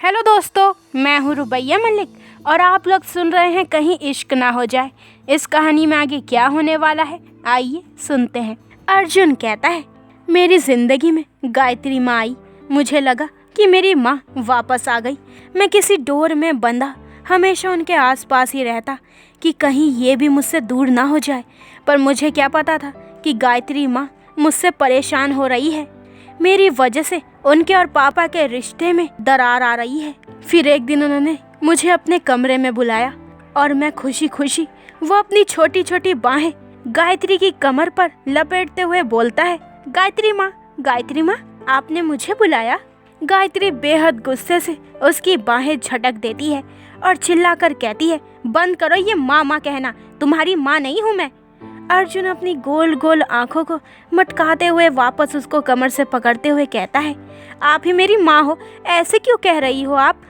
Hello दोस्तों, मैं हूँ रुबैया मलिक और आप लोग सुन रहे हैं कहीं इश्क ना हो जाए। इस कहानी में आगे क्या होने वाला है, आइए सुनते हैं। अर्जुन कहता है, मेरी ज़िंदगी में गायत्री माँ आई। मुझे लगा कि मेरी माँ वापस आ गई। मैं किसी डोर में बंधा हमेशा उनके आसपास ही रहता कि कहीं ये भी मुझसे दूर ना हो जाए। पर मुझे क्या पता था कि गायत्री माँ मुझसे परेशान हो रही है। मेरी वजह से उनके और पापा के रिश्ते में दरार आ रही है। फिर एक दिन उन्होंने मुझे अपने कमरे में बुलाया और मैं खुशी खुशी वो अपनी छोटी छोटी बाहें गायत्री की कमर पर लपेटते हुए बोलता है, गायत्री माँ, आपने मुझे बुलाया। गायत्री बेहद गुस्से से उसकी बाहें झटक देती है और चिल्लाकर कहती है, बंद करो ये माँ कहना, तुम्हारी माँ नहीं हूँ मैं। अर्जुन अपनी गोल गोल आंखों को मटकाते हुए वापस उसको कमर से पकड़ते हुए कहता है, आप ही मेरी माँ हो, ऐसे क्यों कह रही हो आप?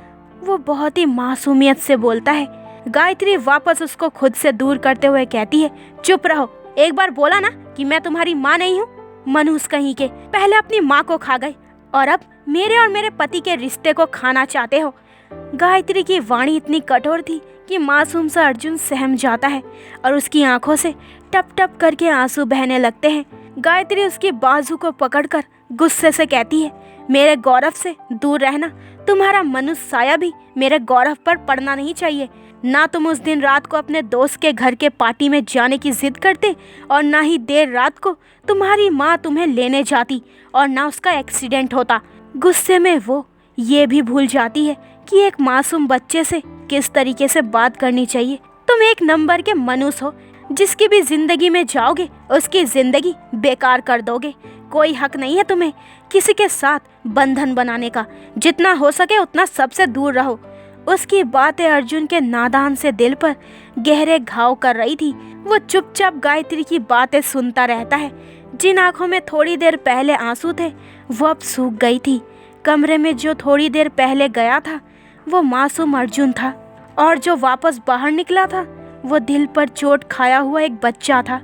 वो बहुत ही मासूमियत से बोलता है। गायत्री वापस उसको खुद से दूर करते हुए कहती है, चुप रहो, एक बार बोला ना कि मैं तुम्हारी माँ नहीं हूँ। मनहूस कहीं के, पहले अपनी माँ को खा गए और अब मेरे और मेरे पति के रिश्ते को खाना चाहते हो। गायत्री की वाणी इतनी कठोर थी कि मासूम सा अर्जुन सहम जाता है और उसकी आंखों से टप टप करके आंसू बहने लगते हैं। गायत्री उसकी बाजू को पकड़कर गुस्से से कहती है, मेरे गौरव से दूर रहना। तुम्हारा मनुष्य साया भी मेरे गौरव पर पड़ना नहीं चाहिए। ना तुम उस दिन रात को अपने दोस्त के घर के पार्टी में जाने की जिद करते और ना ही देर रात को तुम्हारी माँ तुम्हें लेने जाती और ना उसका एक्सीडेंट होता। गुस्से में वो ये भी भूल जाती है कि एक मासूम बच्चे से किस तरीके से बात करनी चाहिए। तुम एक नंबर के मनुष्य हो, जिसकी भी जिंदगी में जाओगे उसकी जिंदगी बेकार कर दोगे। कोई हक नहीं है तुम्हें किसी के साथ बंधन बनाने का। जितना हो सके उतना सबसे दूर रहो। उसकी बातें अर्जुन के नादान से दिल पर गहरे घाव कर रही थी। वो चुपचाप गायत्री की बातें सुनता रहता है। जिन आंखों में थोड़ी देर पहले आंसू थे वो अब सूख गई थी। कमरे में जो थोड़ी देर पहले गया था वो मासूम अर्जुन था और जो वापस बाहर निकला था वो दिल पर चोट खाया हुआ एक बच्चा था,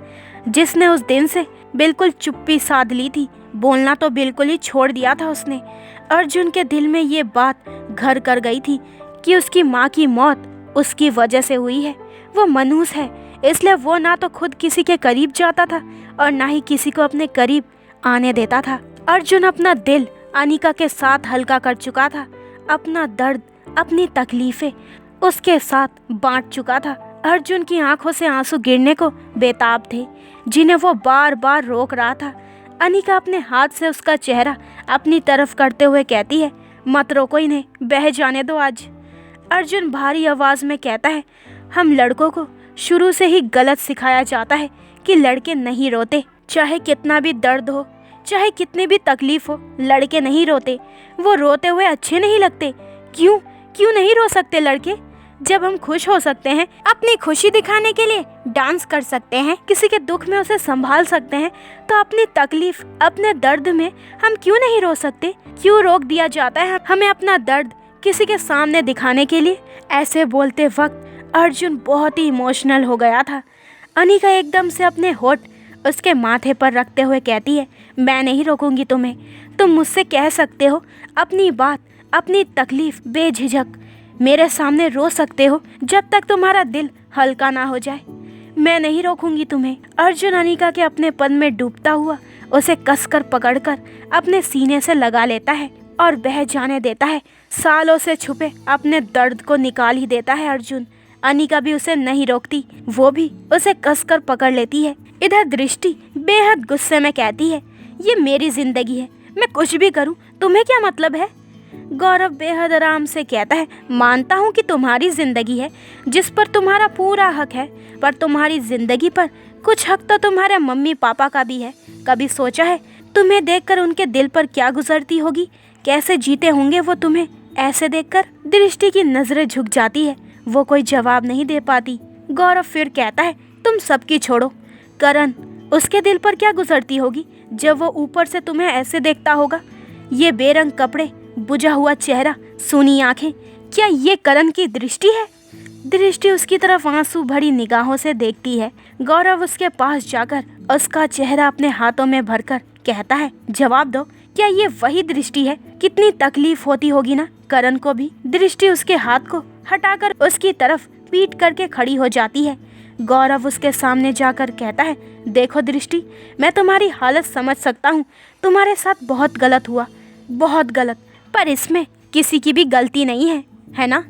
जिसने उस दिन से बिल्कुल चुप्पी साध ली थी। बोलना तो बिल्कुल ही छोड़ दिया था उसने। अर्जुन के दिल में ये बात घर कर गई थी कि उसकी माँ की मौत उसकी वजह से हुई है। वो मनहूस है, इसलिए वो ना तो खुद किसी के करीब जाता था और ना ही किसी को अपने करीब आने देता था। अर्जुन अपना दिल अनिका के साथ हल्का कर चुका था। अपना दर्द, अपनी तकलीफें उसके साथ बांट चुका था। अर्जुन की आंखों से आंसू गिरने को बेताब थे, जिन्हें वो बार बार रोक रहा था। अनिका अपने हाथ से उसका चेहरा अपनी तरफ करते हुए कहती है, मत रोको इन्हें, बह जाने दो आज। अर्जुन भारी आवाज में कहता है, हम लड़कों को शुरू से ही गलत सिखाया जाता है कि लड़के नहीं रोते। चाहे कितना भी दर्द हो, चाहे कितनी भी तकलीफ हो, लड़के नहीं रोते। वो रोते हुए अच्छे नहीं लगते। क्यों नहीं रो सकते लड़के? जब हम खुश हो सकते हैं, अपनी खुशी दिखाने के लिए डांस कर सकते हैं, किसी के दुख में उसे संभाल सकते हैं, तो अपनी तकलीफ, अपने दर्द में हम क्यों नहीं रो सकते? क्यों रोक दिया जाता है हमें अपना दर्द किसी के सामने दिखाने के लिए? ऐसे बोलते वक्त अर्जुन बहुत ही इमोशनल हो गया था। अनिका एकदम से अपने होठ उसके माथे पर रखते हुए कहती है, मैं नहीं रोकूंगी तुम्हें। तुम मुझसे कह सकते हो अपनी बात, अपनी तकलीफ बेझिझक मेरे सामने रो सकते हो, जब तक तुम्हारा दिल हल्का ना हो जाए। मैं नहीं रोकूंगी तुम्हें। अर्जुन अनिका के अपने पद में डूबता हुआ उसे कसकर पकड़कर अपने सीने से लगा लेता है और बह जाने देता है। सालों से छुपे अपने दर्द को निकाल ही देता है अर्जुन। अनिका भी उसे नहीं रोकती, वो भी उसे कसकर पकड़ लेती है। इधर दृष्टि बेहद गुस्से में कहती है, ये मेरी जिंदगी है, मैं कुछ भी करूं, तुम्हें क्या मतलब है? गौरव बेहद आराम से कहता है, मानता हूँ कि तुम्हारी जिंदगी है जिस पर तुम्हारा पूरा हक है, पर तुम्हारी जिंदगी पर कुछ हक तो तुम्हारे मम्मी पापा का भी है। कभी सोचा है तुम्हें देखकर उनके दिल पर क्या गुजरती होगी? कैसे जीते होंगे वो तुम्हें ऐसे देखकर? दृष्टि की नजरें झुक जाती है, वो कोई जवाब नहीं दे पाती। गौरव फिर कहता है, तुम सबकी छोड़ो, करण, उसके दिल पर क्या गुजरती होगी जब वो ऊपर से तुम्हें ऐसे देखता होगा? ये बेरंग कपड़े, बुझा हुआ चेहरा, सूनी आंखें, क्या ये करण की दृष्टि है? दृष्टि उसकी तरफ आंसू भरी निगाहों से देखती है। गौरव उसके पास जाकर उसका चेहरा अपने हाथों में भरकर कहता है, जवाब दो, क्या ये वही दृष्टि है? कितनी तकलीफ होती होगी ना करण को भी दृष्टि उसके हाथ को हटाकर उसकी तरफ पीट करके खड़ी हो जाती है। गौरव उसके सामने जाकर कहता है, देखो दृष्टि, मैं तुम्हारी हालत समझ सकता हूँ, तुम्हारे साथ बहुत गलत हुआ, बहुत गलत, पर इसमें किसी की भी गलती नहीं है ना?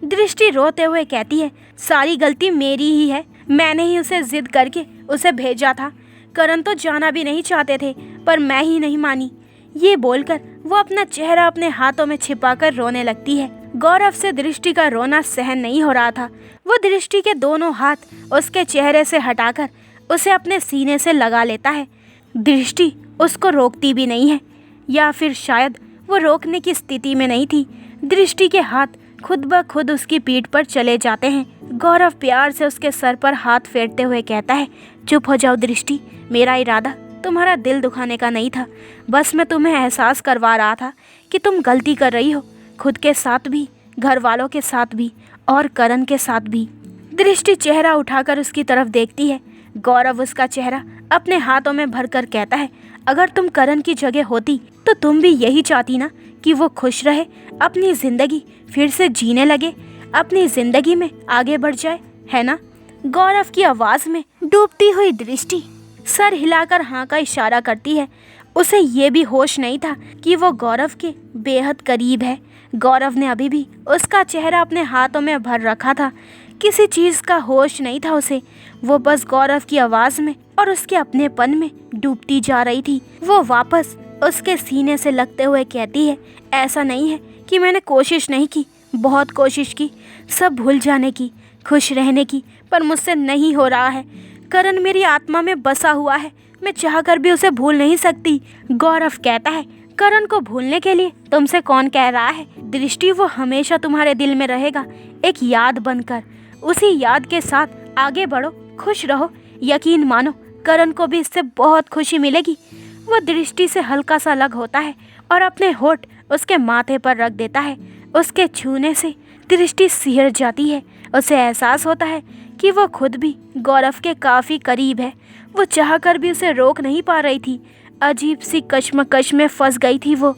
दृष्टि रोते हुए कहती है, सारी गलती मेरी ही है, मैंने ही उसे जिद करके उसे भेजा था। करण तो जाना भी नहीं चाहते थे, पर मैं ही नहीं मानी। ये बोलकर वो अपना चेहरा अपने हाथों में छिपाकर रोने लगती है। गौरव से दृष्टि का रोना सहन नहीं हो रहा था। वो दृष्टि के दोनों हाथ उसके चेहरे से हटाकर उसे अपने सीने से लगा लेता है। दृष्टि उसको रोकती भी नहीं है, या फिर शायद वो रोकने की स्थिति में नहीं थी। दृष्टि के हाथ खुद ब खुद उसकी पीठ पर चले जाते हैं। गौरव प्यार से उसके सर पर हाथ फेरते हुए कहता है, चुप हो जाओ दृष्टि, मेरा इरादा तुम्हारा दिल दुखाने का नहीं था, बस मैं तुम्हें एहसास करवा रहा था कि तुम गलती कर रही हो, खुद के साथ भी, घर वालों के साथ भी और करण के साथ भी। दृष्टि चेहरा उठाकर उसकी तरफ देखती है। गौरव उसका चेहरा अपने हाथों में भरकर कहता है, अगर तुम करण की जगह होती तो तुम भी यही चाहती ना कि वो खुश रहे, अपनी जिंदगी फिर से जीने लगे, अपनी जिंदगी में आगे बढ़ जाए, है ना? गौरव की आवाज में डूबती हुई दृष्टि सर हिलाकर हाँ का इशारा करती है। उसे ये भी होश नहीं था कि वो गौरव के बेहद करीब है। गौरव ने अभी भी उसका चेहरा अपने हाथों में भर रखा था, किसी चीज़ का होश नहीं था उसे। वो बस गौरव की आवाज़ में और उसके अपनेपन में डूबती जा रही थी। वो वापस उसके सीने से लगते हुए कहती है, ऐसा नहीं है कि मैंने कोशिश नहीं की, बहुत कोशिश की सब भूल जाने की, खुश रहने की, पर मुझसे नहीं हो रहा है। करण मेरी आत्मा में बसा हुआ है, मैं चाहकर भी उसे भूल नहीं सकती। गौरव कहता है, करण को भूलने के लिए तुमसे कौन कह रहा है? दृष्टि, वो हमेशा तुम्हारे दिल में रहेगा, एक याद बनकर। उसी याद के साथ आगे बढ़ो, खुश रहो, यकीन मानो करण को भी इससे बहुत खुशी मिलेगी। वो दृष्टि से हल्का सा अलग होता है और अपने होठ उसके माथे पर रख देता है। उसके छूने से दृष्टि सिहर जाती है। उसे एहसास होता है कि वो खुद भी गौरव के काफ़ी करीब है। वो चाहकर भी उसे रोक नहीं पा रही थी। अजीब सी कश्मकश में फंस गई थी वो।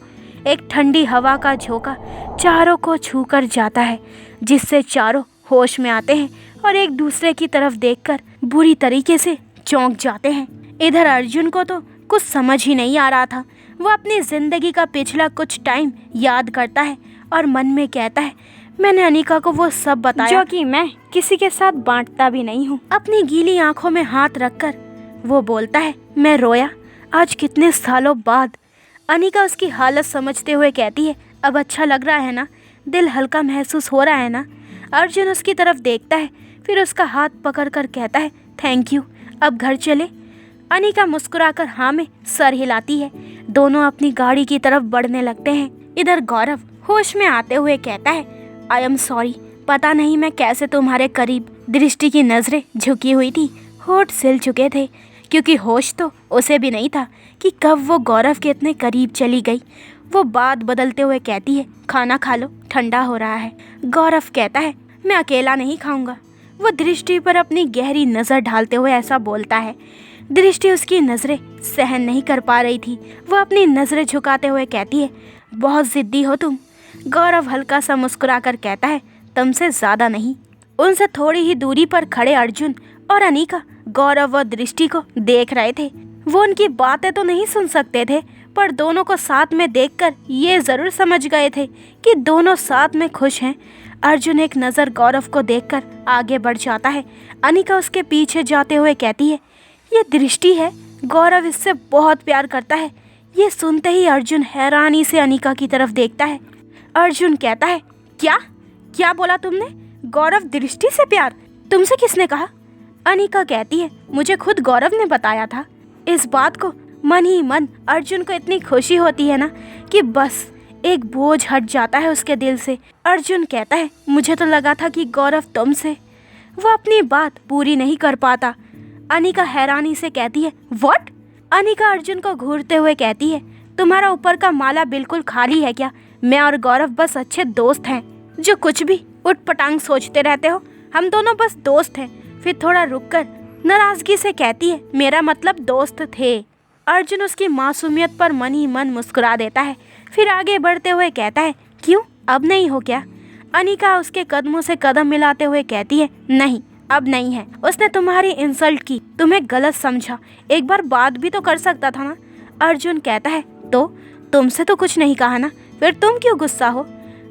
एक ठंडी हवा का झोंका चारों को छू कर जाता है, जिससे चारों होश में आते हैं और एक दूसरे की तरफ देखकर बुरी तरीके से चौंक जाते हैं। इधर अर्जुन को तो कुछ समझ ही नहीं आ रहा था। वो अपनी ज़िंदगी का पिछला कुछ टाइम याद करता है और मन में कहता है, मैंने अनिका को वो सब बताया जो कि मैं किसी के साथ बांटता भी नहीं हूँ। अपनी गीली आंखों में हाथ रखकर वो बोलता है, मैं रोया आज कितने सालों बाद। अनिका उसकी हालत समझते हुए कहती है, अब अच्छा लग रहा है ना, दिल हल्का महसूस हो रहा है ना? अर्जुन उसकी तरफ देखता है, फिर उसका हाथ पकड़कर कहता है, थैंक यू, अब घर चले? अनिका मुस्कुराकर हाँ में सर हिलाती है। दोनों अपनी गाड़ी की तरफ बढ़ने लगते हैं। इधर गौरव होश में आते हुए कहता है, आई एम सॉरी, पता नहीं मैं कैसे तुम्हारे करीब। दृष्टि की नज़रें झुकी हुई थी, होठ सिल चुके थे, क्योंकि होश तो उसे भी नहीं था कि कब वो गौरव के इतने करीब चली गई। वो बात बदलते हुए कहती है, खाना खा लो, ठंडा हो रहा है। गौरव कहता है, मैं अकेला नहीं खाऊंगा। वो दृष्टि पर अपनी गहरी नज़र ढालते हुए ऐसा बोलता है। दृष्टि उसकी नज़रें सहन नहीं कर पा रही थी। वो अपनी नज़रें झुकाते हुए कहती है, बहुत ज़िद्दी हो तुम। गौरव हल्का सा मुस्कुराकर कहता है, तुमसे ज़्यादा नहीं। उनसे थोड़ी ही दूरी पर खड़े अर्जुन और अनिका गौरव व दृष्टि को देख रहे थे। वो उनकी बातें तो नहीं सुन सकते थे, पर दोनों को साथ में देखकर ये ज़रूर समझ गए थे कि दोनों साथ में खुश हैं। अर्जुन एक नज़र गौरव को देखकर आगे बढ़ जाता है। अनिका उसके पीछे जाते हुए कहती है, ये दृष्टि है, गौरव इससे बहुत प्यार करता है। ये सुनते ही अर्जुन हैरानी से अनिका की तरफ देखता है। अर्जुन कहता है, क्या क्या बोला तुमने? गौरव दृष्टि से प्यार? तुमसे किसने कहा? अनिका कहती है, मुझे खुद गौरव ने बताया था। इस बात को मन ही मन अर्जुन को इतनी खुशी होती है ना कि बस एक बोझ हट जाता है उसके दिल से। अर्जुन कहता है, मुझे तो लगा था कि गौरव तुमसे। वो अपनी बात पूरी नहीं कर पाता। अनिका हैरानी से कहती है, व्हाट? अनिका अर्जुन को घूरते हुए कहती है, तुम्हारा ऊपर का माला बिल्कुल खाली है क्या? मैं और गौरव बस अच्छे दोस्त हैं, जो कुछ भी उटपटांग सोचते रहते हो। हम दोनों बस दोस्त हैं। फिर थोड़ा रुककर नाराजगी से कहती है, मेरा मतलब दोस्त थे। अर्जुन उसकी मासूमियत पर मन ही मन मुस्कुरा देता है, फिर आगे बढ़ते हुए कहता है, क्यों, अब नहीं हो क्या? अनिका उसके कदमों से कदम मिलाते हुए कहती है, नहीं अब नहीं है। उसने तुम्हारी इंसल्ट की, तुम्हें गलत समझा, एक बार बात भी तो कर सकता था ना। अर्जुन कहता है, तो तुमसे तो कुछ नहीं कहा ना, फिर तुम क्यों गुस्सा हो?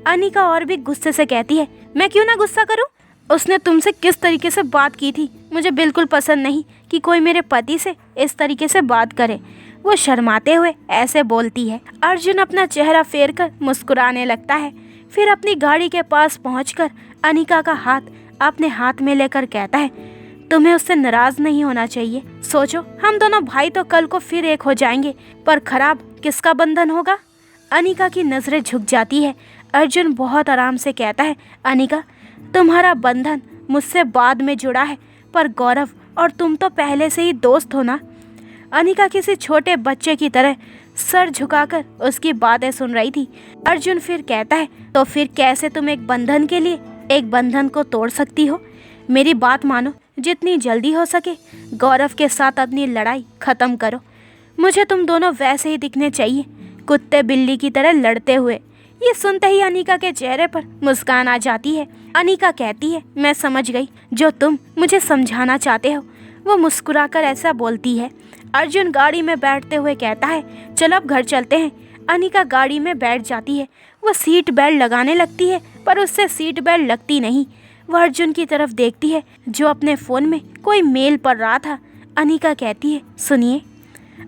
अनिका और भी गुस्से से कहती है, मैं क्यों ना गुस्सा करूं? उसने तुमसे किस तरीके से बात की थी, मुझे बिल्कुल पसंद नहीं कि कोई मेरे पति से इस तरीके से बात करे। वो शर्माते हुए ऐसे बोलती है। अर्जुन अपना चेहरा फेर कर मुस्कुराने लगता है, फिर अपनी गाड़ी के पास पहुंचकर अनिका का हाथ अपने हाथ में लेकर कहता है, तुम्हें उससे नाराज नहीं होना चाहिए। सोचो, हम दोनों भाई तो कल को फिर एक हो जाएंगे, पर खराब किसका बंधन होगा? अनिका की नजरें झुक जाती है। अर्जुन बहुत आराम से कहता है, अनिका, तुम्हारा बंधन मुझसे बाद में जुड़ा है, पर गौरव और तुम तो पहले से ही दोस्त हो ना। अनिका किसी छोटे बच्चे की तरह सर झुकाकर उसकी बातें सुन रही थी। अर्जुन फिर कहता है, तो फिर कैसे तुम एक बंधन के लिए एक बंधन को तोड़ सकती हो? मेरी बात मानो, जितनी जल्दी हो सके गौरव के साथ अपनी लड़ाई खत्म करो। मुझे तुम दोनों वैसे ही दिखने चाहिए, कुत्ते बिल्ली की तरह लड़ते हुए। ये सुनते ही अनिका के चेहरे पर मुस्कान आ जाती है। अनिका कहती है, मैं समझ गई, जो तुम मुझे समझाना चाहते हो। वो मुस्कुराकर ऐसा बोलती है। अर्जुन गाड़ी में बैठते हुए कहता है, चलो अब घर चलते हैं। अनिका गाड़ी में बैठ जाती है। वो सीट बेल्ट लगाने लगती है, पर उससे सीट बेल्ट लगती नहीं। वह अर्जुन की तरफ देखती है, जो अपने फ़ोन में कोई मेल पढ़ रहा था। अनिका कहती है, सुनिए।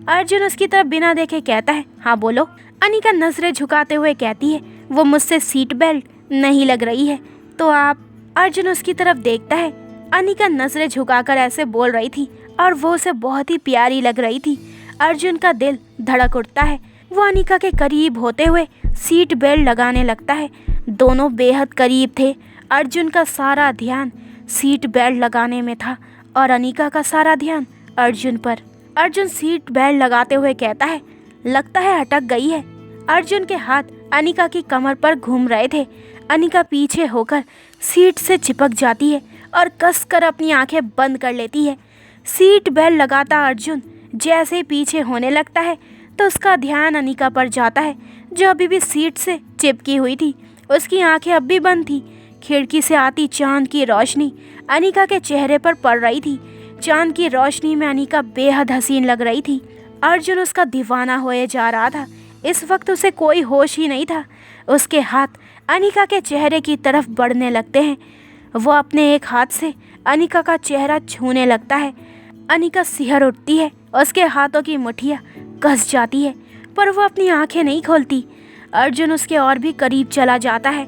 अर्जुन उसकी तरफ बिना देखे कहता है, हाँ बोलो। अनिका नजरें झुकाते हुए कहती है, वो मुझसे सीट बेल्ट नहीं लग रही है, तो आप। अर्जुन उसकी तरफ देखता है। अनिका नजरें झुकाकर ऐसे बोल रही थी और वो उसे बहुत ही प्यारी लग रही थी। अर्जुन का दिल धड़क उठता है। वो अनिका के करीब होते हुए सीट बेल्ट लगाने लगता है। दोनों बेहद करीब थे। अर्जुन का सारा ध्यान सीट बेल्ट लगाने में था और अनिका का सारा ध्यान अर्जुन पर। अर्जुन सीट बेल्ट लगाते हुए कहता है, लगता है अटक गई है। अर्जुन के हाथ अनिका की कमर पर घूम रहे थे। अनिका पीछे होकर सीट से चिपक जाती है और कसकर अपनी आंखें बंद कर लेती है। सीट बेल्ट लगाता अर्जुन जैसे ही पीछे होने लगता है तो उसका ध्यान अनिका पर जाता है, जो अभी भी सीट से चिपकी हुई थी। उसकी आंखें अब भी बंद थी। खिड़की से आती चांद की रोशनी अनिका के चेहरे पर पड़ रही थी। चांद की रोशनी में अनिका बेहद हसीन लग रही थी। अर्जुन उसका दीवाना होए जा रहा था। इस वक्त उसे कोई होश ही नहीं था। उसके हाथ अनिका के चेहरे की तरफ बढ़ने लगते हैं। वो अपने एक हाथ से अनिका का चेहरा छूने लगता है। अनिका सिहर उठती है। उसके हाथों की मुठ्ठियाँ कस जाती है, पर वो अपनी आंखें नहीं खोलती। अर्जुन उसके और भी करीब चला जाता है,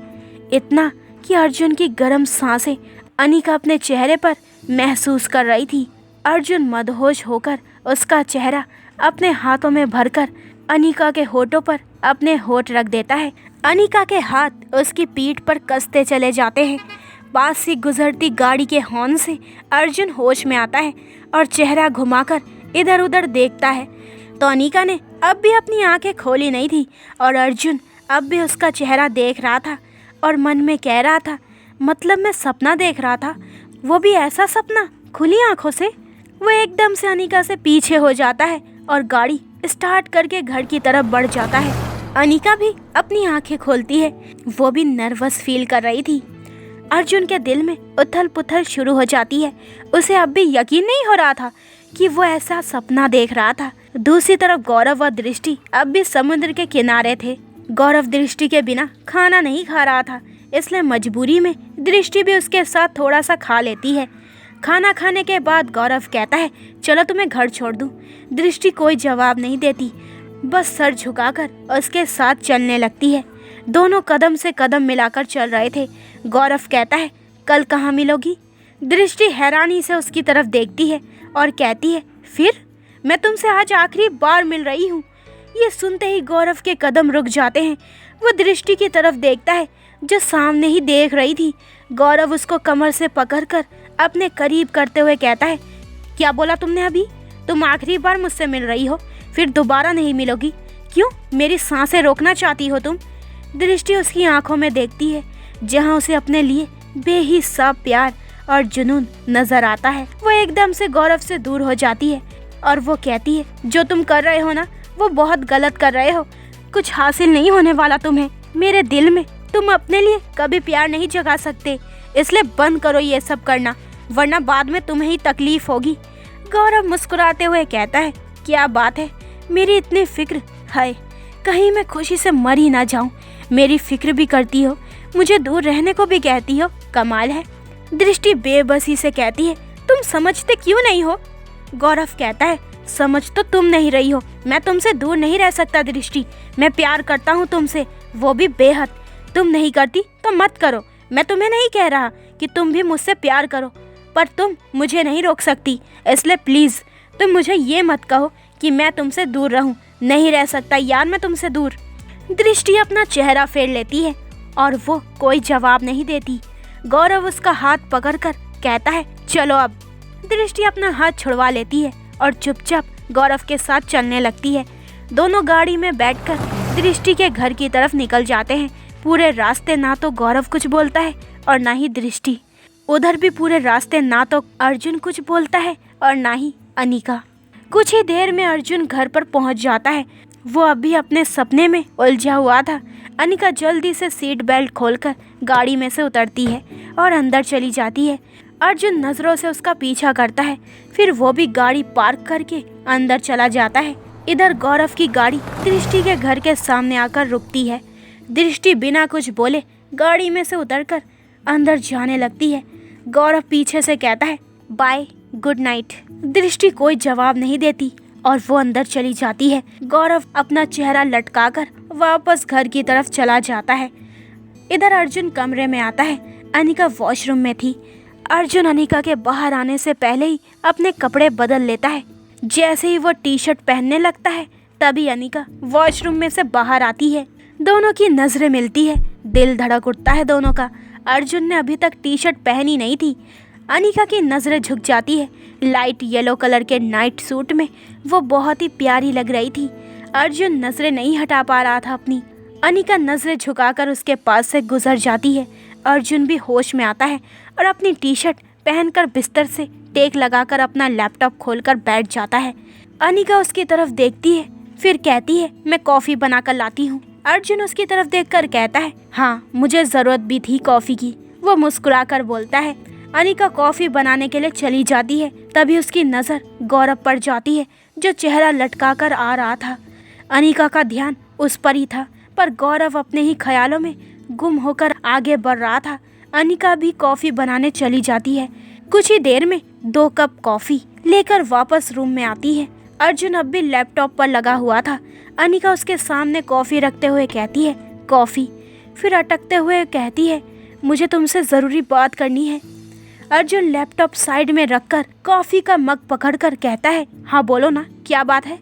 इतना कि अर्जुन की गर्म सांसें अनिका अपने चेहरे पर महसूस कर रही थी। अर्जुन मदहोश होकर उसका चेहरा अपने हाथों में भरकर अनिका के होठों पर अपने होठ रख देता है। अनिका के हाथ उसकी पीठ पर कसते चले जाते हैं। पास से गुजरती गाड़ी के हॉर्न से अर्जुन होश में आता है और चेहरा घुमाकर इधर उधर देखता है तो अनिका ने अब भी अपनी आंखें खोली नहीं थी और अर्जुन अब भी उसका चेहरा देख रहा था और मन में कह रहा था, मतलब मैं सपना देख रहा था, वो भी ऐसा सपना खुली आंखों से। वो एकदम से अनिका से पीछे हो जाता है और गाड़ी स्टार्ट करके घर की तरफ बढ़ जाता है। अनिका भी अपनी आंखें खोलती है। वो भी नर्वस फील कर रही थी। अर्जुन के दिल में उथल पुथल शुरू हो जाती है। उसे अब भी यकीन नहीं हो रहा था कि वो ऐसा सपना देख रहा था। दूसरी तरफ गौरव और दृष्टि अब भी समुद्र के किनारे थे। गौरव दृष्टि के बिना खाना नहीं खा रहा था, इसलिए मजबूरी में दृष्टि भी उसके साथ थोड़ा सा खा लेती है। खाना खाने के बाद गौरव कहता है, चलो तुम्हें घर छोड़ दूं। दृष्टि कोई जवाब नहीं देती, बस सर झुकाकर उसके साथ चलने लगती है। दोनों कदम से कदम मिलाकर चल रहे थे। गौरव कहता है, कल कहाँ मिलोगी? दृष्टि हैरानी से उसकी तरफ देखती है और कहती है, फिर मैं तुमसे आज आखिरी बार मिल रही हूँ। ये सुनते ही गौरव के कदम रुक जाते हैं। वो दृष्टि की तरफ देखता है जो सामने ही देख रही थी। गौरव उसको कमर से पकड़कर अपने करीब करते हुए कहता है, क्या बोला तुमने अभी? तुम आखिरी बार मुझसे मिल रही हो, फिर दोबारा नहीं मिलोगी? क्यों, मेरी सांसें रोकना चाहती हो तुम? दृष्टि उसकी आंखों में देखती है, जहाँ उसे अपने लिए बेहिसाब प्यार और जुनून नजर आता है। वो एकदम से गौरव से दूर हो जाती है और वो कहती है, जो तुम कर रहे हो ना, वो बहुत गलत कर रहे हो। कुछ हासिल नहीं होने वाला तुम्हें। मेरे दिल में तुम अपने लिए कभी प्यार नहीं जगा सकते, इसलिए बंद करो ये सब करना, वरना बाद में तुम्हें ही तकलीफ होगी। गौरव मुस्कुराते हुए कहता है, क्या बात है, मेरी इतनी फिक्र है, कहीं मैं खुशी से मर ही ना जाऊं। मेरी फिक्र भी करती हो, मुझे दूर रहने को भी कहती हो, कमाल है। दृष्टि बेबसी से कहती है, तुम समझते क्यों नहीं हो? गौरव कहता है, समझ तो तुम नहीं रही हो, मैं तुमसे दूर नहीं रह सकता दृष्टि, मैं प्यार करता हूँ तुमसे, वो भी बेहद। तुम नहीं करती तो मत करो, मैं तुम्हें नहीं कह रहा कि तुम भी मुझसे प्यार करो, पर तुम मुझे नहीं रोक सकती, इसलिए प्लीज़ तुम मुझे ये मत कहो कि मैं तुमसे दूर रहूं, नहीं रह सकता यार मैं तुमसे दूर। दृष्टि अपना चेहरा फेर लेती है और वो कोई जवाब नहीं देती। गौरव उसका हाथ पकड़कर कहता है, चलो अब। दृष्टि अपना हाथ छुड़वा लेती है और चुपचाप गौरव के साथ चलने लगती है। दोनों गाड़ी में बैठकर दृष्टि के घर की तरफ निकल जाते हैं। पूरे रास्ते ना तो गौरव कुछ बोलता है और ना ही दृष्टि। उधर भी पूरे रास्ते ना तो अर्जुन कुछ बोलता है और ना ही अनिका। कुछ ही देर में अर्जुन घर पर पहुंच जाता है। वो अभी अपने सपने में उलझा हुआ था। अनिका जल्दी से सीट बेल्ट खोलकर गाड़ी में से उतरती है और अंदर चली जाती है। अर्जुन नज़रों से उसका पीछा करता है, फिर वो भी गाड़ी पार्क करके अंदर चला जाता है। इधर गौरव की गाड़ी दृष्टि के घर के सामने आकर रुकती है। दृष्टि बिना कुछ बोले गाड़ी में से उतरकर अंदर जाने लगती है। गौरव पीछे से कहता है, बाय, गुड नाइट। दृष्टि कोई जवाब नहीं देती और वो अंदर चली जाती है। गौरव अपना चेहरा लटकाकर वापस घर की तरफ चला जाता है। इधर अर्जुन कमरे में आता है। अनिका वॉशरूम में थी। अर्जुन अनिका के बाहर आने से पहले ही अपने कपड़े बदल लेता है। जैसे ही वो टी शर्ट पहनने लगता है तभी अनिका वॉशरूम में से बाहर आती है। दोनों की नजरें मिलती है, दिल धड़क उठता है दोनों का। अर्जुन ने अभी तक टी शर्ट पहनी नहीं थी। अनिका की नजरें झुक जाती है। लाइट येलो कलर के नाइट सूट में वो बहुत ही प्यारी लग रही थी। अर्जुन नजरें नहीं हटा पा रहा था अपनी। अनिका नजरें झुकाकर उसके पास से गुजर जाती है। अर्जुन भी होश में आता है और अपनी टी शर्ट पहनकर बिस्तर से टेक लगाकर अपना लैपटॉप खोलकर बैठ जाता है। अनिका उसकी तरफ देखती है, फिर कहती है, मैं कॉफ़ी बनाकर लाती हूँ। अर्जुन उसकी तरफ देखकर कहता है, हाँ मुझे ज़रूरत भी थी कॉफ़ी की। वो मुस्कुराकर बोलता है। अनिका कॉफ़ी बनाने के लिए चली जाती है। तभी उसकी नज़र गौरव पर जाती है जो चेहरा लटकाकर आ रहा था। अनिका का ध्यान उस पर ही था, पर गौरव अपने ही ख्यालों में गुम होकर आगे बढ़ रहा था। अनिका भी कॉफ़ी बनाने चली जाती है। कुछ ही देर में 2 कप कॉफ़ी लेकर वापस रूम में आती है। अर्जुन अब भी लैपटॉप पर लगा हुआ था। अनिका उसके सामने कॉफ़ी रखते हुए कहती है, कॉफ़ी। फिर अटकते हुए कहती है, मुझे तुमसे ज़रूरी बात करनी है। अर्जुन लैपटॉप साइड में रखकर कॉफ़ी का मग पकड़कर कहता है, हाँ बोलो ना, क्या बात है?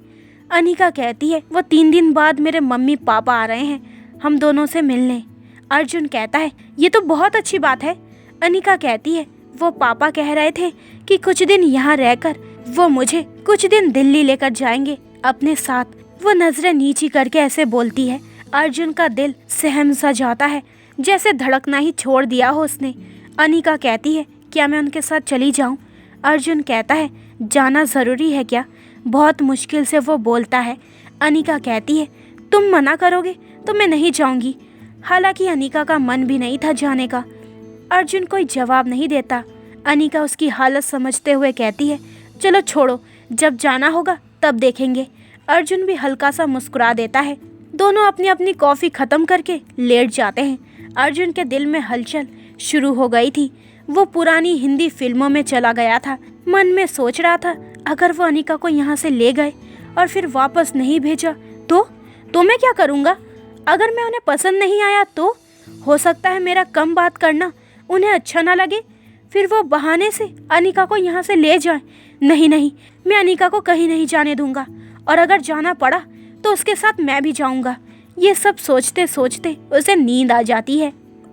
अनिका कहती है, वो 3 दिन बाद मेरे मम्मी पापा आ रहे हैं, हम दोनों से मिलने। अर्जुन कहता है, ये तो बहुत अच्छी बात है। अनिका कहती है, वो पापा कह रहे थे कि कुछ दिन यहाँ रहकर वो मुझे कुछ दिन दिल्ली लेकर जाएंगे अपने साथ। वो नजरें नीची करके ऐसे बोलती है। अर्जुन का दिल सहम सा जाता है, जैसे धड़कना ही छोड़ दिया हो उसने। अनिका कहती है, क्या मैं उनके साथ चली जाऊं? अर्जुन कहता है, जाना ज़रूरी है क्या? बहुत मुश्किल से वो बोलता है। अनिका कहती है, तुम मना करोगे तो मैं नहीं जाऊंगी। हालांकि अनिका का मन भी नहीं था जाने का। अर्जुन कोई जवाब नहीं देता। अनिका उसकी हालत समझते हुए कहती है, चलो छोड़ो, जब जाना होगा तब देखेंगे। अर्जुन भी हल्का सा मुस्कुरा देता है। दोनों अपनी अपनी कॉफ़ी ख़त्म करके लेट जाते हैं। अर्जुन के दिल में हलचल शुरू हो गई थी। वो पुरानी हिंदी फिल्मों में चला गया था। मन में सोच रहा था, अगर वो अनिका को यहाँ से ले गए और फिर वापस नहीं भेजा तो मैं क्या करूँगा? अगर मैं उन्हें पसंद नहीं आया तो हो सकता है मेरा कम बात करना उन्हें अच्छा ना लगे, फिर वो बहाने से अनिका को यहाँ से ले जाए। नहीं, मैं अनिका को कहीं नहीं जाने दूंगा, और अगर जाना पड़ा तो उसके साथ मैं भी जाऊंगा। ये सब सोचते सोचते उसे नींद आ जाती है।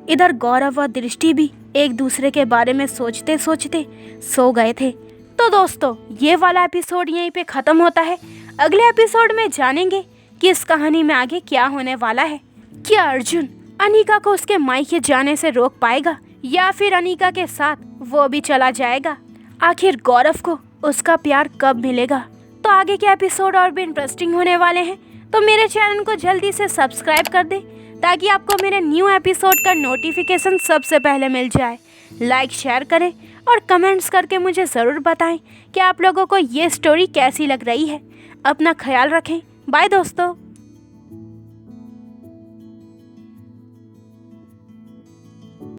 इधर गौरव और दृष्टि भी एक दूसरे के बारे में सोचते सोचते सो गए थे। तो दोस्तों, ये वाला एपिसोड यहीं पे ख़त्म होता है। अगले एपिसोड में जानेंगे कि इस कहानी में आगे क्या होने वाला है। क्या अर्जुन अनिका को उसके मायके जाने से रोक पाएगा, या फिर अनिका के साथ वो भी चला जाएगा? आखिर गौरव को उसका प्यार कब मिलेगा? तो आगे के एपिसोड और भी इंटरेस्टिंग होने वाले हैं, तो मेरे चैनल को जल्दी से सब्सक्राइब कर दे ताकि आपको मेरे न्यू एपिसोड का नोटिफिकेशन सबसे पहले मिल जाए। लाइक शेयर करें और कमेंट्स करके मुझे ज़रूर बताएं कि आप लोगों को ये स्टोरी कैसी लग रही है। अपना ख्याल रखें। बाय दोस्तों।